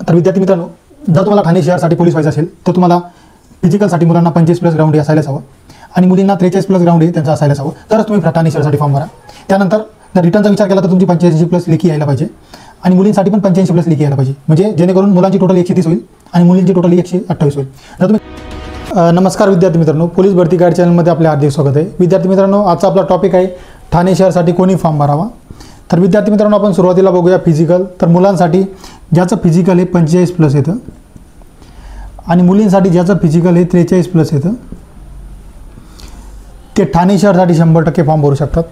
तर विद्यार्थी मित्रांनो, जर तुम्हाला ठाणे शहरासाठी पोलीस व्हायचं असेल तर तुम्हाला फिजिकलसाठी मुलांना 45+ ग्राउंड हे असायलाच हवं आणि मुलींना 43+ ग्राउंड हे त्यांचं असायलाच हवं, तरच तुम्ही ठाणे शहरासाठी फॉर्म भरा. त्यानंतर जर रिटर्नचा विचार केला तर तुमची 85+ लेखी यायला पाहिजे आणि मुलींसाठी पण 85+ लेखी यायला पाहिजे, म्हणजे जेणेकरून मुलांची टोटल 130 होईल आणि मुलींची टोटल 128 होईल. जर तुम्ही नमस्कार विद्यार्थी मित्रांनो, पोलीस भरती गाईड चॅनलमध्ये आपले हार्दिक स्वागत आहे. विद्यार्थी मित्रांनो, आजचा आपला टॉपिक आहे ठाणे शहरासाठी कोणी फॉर्म भरावा. तर विद्यार्थी मित्रांनो, आपण सुरुवातीला बघूया फिजिकल. तर मुलांसाठी ज्याचं फिजिकल हे 45+ येतं आणि मुलींसाठी ज्याचं फिजिकल हे 43+ येतं ते ठाणे शहरासाठी 100% फॉर्म भरू शकतात.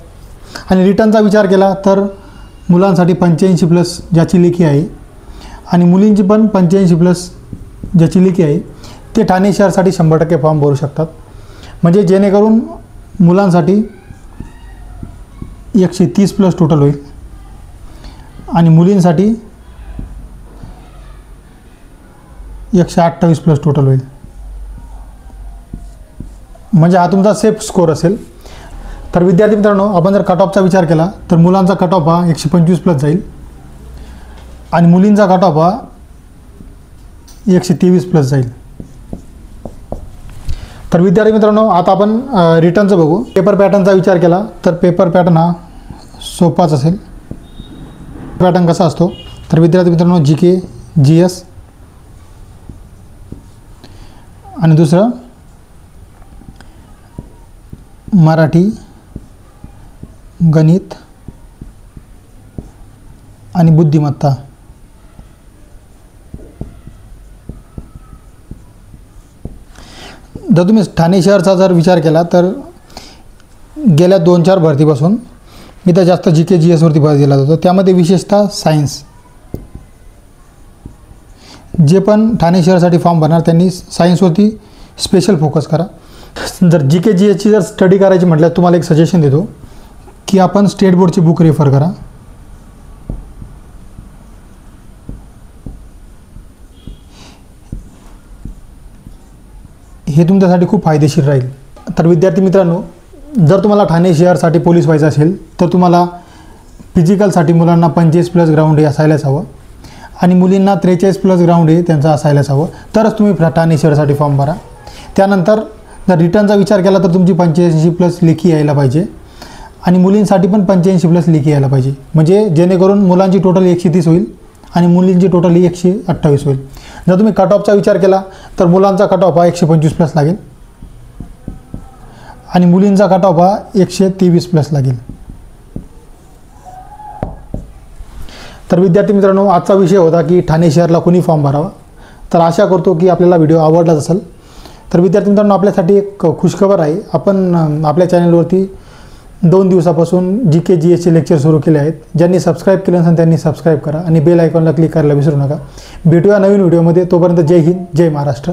आणि रिटर्नचा विचार केला तर मुलांसाठी 85+ ज्याची लेखी आहे आणि मुलींची पण 85+ ज्याची लेखी आहे ते ठाणे शहरासाठी 100% फॉर्म भरू शकतात, म्हणजे जेणेकरून मुलांसाठी 130+ टोटल होईल आणि मुलींसाठी 128+ टोटल होईल, म्हणजे हा तुमचा सेफ स्कोर असेल. तर विद्यार्थी मित्रांनो, आपण जर कट ऑफचा विचार केला तर मुलांचा कट ऑफ हा 125+ जाईल आणि मुलींचा कट ऑफ हा 123+ जाईल. तर विद्यार्थी मित्रांनो, आता आपण रिटर्नचं बघू. पेपर पॅटर्नचा विचार केला तर पेपर पॅटर्न हा सोपाच असेल. पॅटर्न कसा असतो तर विद्यार्थी मित्रांनो, GK GS आणि दुसरं मराठी, गणित आणि बुद्धिमत्ता. जर तुम्ही ठाणे शहराचा जर विचार केला तर गेल्या 2-4 भरतीपासून मी तर जास्त GK GS वरती भर दिला जातो, त्यामध्ये विशेषतः सायन्स. जे पण ठाणे शहरासाठी फॉर्म भरणार त्यांनी सायन्सवरती स्पेशल फोकस करा. जर GK GS ची जर स्टडी करायची म्हटलं तुम्हाला एक सजेशन देतो की आपण स्टेट बोर्डची बुक रेफर करा. हे तुमच्यासाठी खूप फायदेशीर राहील. तर विद्यार्थी मित्रांनो, जर तुम्हाला ठाणे शहरासाठी पोलीस व्हायचं असेल तर तुम्हाला फिजिकलसाठी मुलांना 85+ ग्राउंड हे असायलाच हवं आणि मुलींना 43+ ग्राउंड हे त्यांचं असायलाच हवं, तरच तुम्ही ठाणे शहरासाठी फॉर्म भरा. त्यानंतर जर रिटर्नचा विचार केला तर तुमची 85+ लेखी यायला पाहिजे आणि मुलींसाठी पण 85+ लेखी यायला पाहिजे, म्हणजे जेणेकरून मुलांची टोटल 130 होईल आणि मुलींची टोटल 128 होईल. जर तुम्ही कट ऑफचा विचार केला तर मुलांचा कट ऑफ हा 125+ लागेल आणि मुलींचा कट ऑफ हा 123+ लागेल. तर विद्यार्थी मित्रांनो, आजचा विषय होता की ठाणे शहराला कोणी फॉर्म भरावा. तर आशा करतो की आपल्याला व्हिडिओ आवडलाच असेल. तर विद्यार्थी मित्रांनो, आपल्यासाठी एक खुशखबर आहे. आपण आपल्या चॅनलवरती 2 दिवसापासून GK GS चे लेक्चर सुरू केले आहेत. ज्यांनी सबस्क्राईब केलं नसेल त्यांनी सबस्क्राईब करा आणि बेल आयकॉनला क्लिक करायला विसरू नका. भेटूया नवीन व्हिडिओमध्ये. तोपर्यंत जय हिंद, जय महाराष्ट्र.